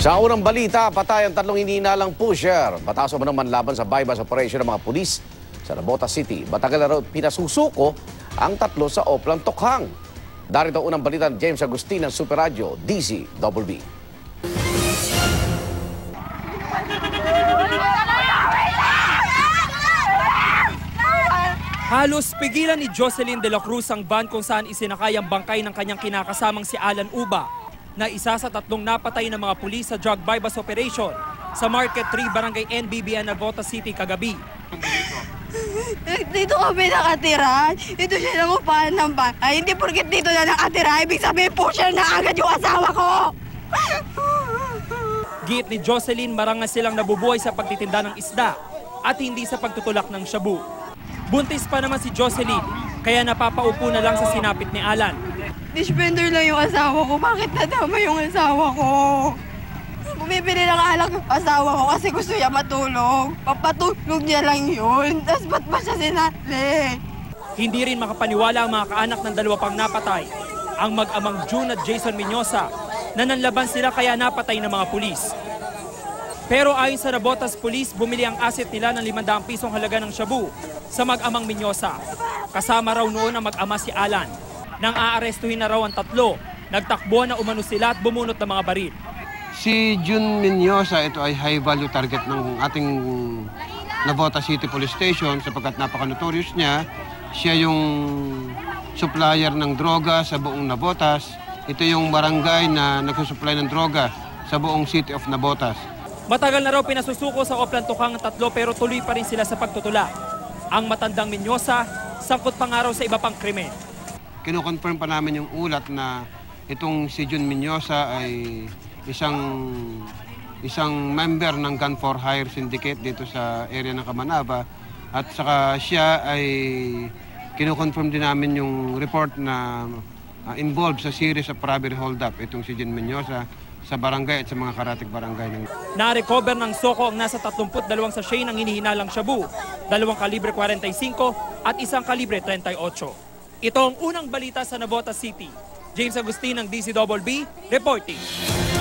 Sa unang balita, patay ang 3 hinihinalang pusher. Batas o manlaban sa bypass operation ng mga pulis sa Navotas City. Matagal na raw pinasusuko ang 3 sa Oplan Tokhang. Darito unang balita ng James Agustin ng Super Radio, DZBB. Halos pigilan ni Jocelyn de la Cruz ang van kung saan isinakay ang bangkay ng kanyang kinakasamang si Alan Uba, na isa sa 3 napatay ng mga pulis sa drug bypass operation sa Market 3, Barangay NBBN, Navotas City kagabi. Dito kami nakatira. Dito siya nangupahan ng bahay. Hindi porket dito na nakatira, ibig sabihin pusher na agad yung asawa ko. Giit ni Jocelyn, marangas silang nabubuhay sa pagtitinda ng isda at hindi sa pagtutulak ng shabu. Buntis pa naman si Jocelyn, kaya napapaupo na lang sa sinapit ni Alan. Dishpender lang yung asawa ko. Bakit nadama yung asawa ko? Bumibili ng alak yung asawa ko kasi gusto niya matulog. Papatulog niya lang yun. Tapos ba't ba siya sinali? Hindi rin makapaniwala ang mga kaanak ng 2 pang napatay, ang mag-amang June at Jason Menyosa, na nanlaban sila kaya napatay ng mga pulis. Pero ayon sa Navotas Police, bumili ang asset nila ng 500 pisong halaga ng shabu sa mag-amang Menyosa. Kasama raw noon ang mag-ama si Alan. Nang aarestuhin na raw ang 3, nagtakbo na umano sila at bumunot ng mga baril. Si June Menyosa, ito ay high value target ng ating Navotas City Police Station sapagkat napaka-notorious niya. Siya yung supplier ng droga sa buong Navotas. Ito yung barangay na nagsusupply ng droga sa buong city of Navotas. Matagal na raw pinasusuko sa Oplan Tokhang ang 3 pero tuloy pa rin sila sa pagtutulak. Ang matandang Menyosa, sangkot pa nga raw sa iba pang krimen. Kino-confirm pa namin yung ulat na itong si June Menyosa ay isang member ng Gun for Hire Syndicate dito sa area ng Kamanaba. At saka siya ay kino-confirm din namin yung report na involved sa series of robbery hold-up itong si June Menyosa sa barangay at sa mga karatig barangay. Na-recover ng Soko ang nasa 32 sachet ng hinihinalang shabu, 2 kalibre 45 at 1 kalibre 38. Ito ang unang balita sa Navotas City. James Agustin ng DZBB reporting.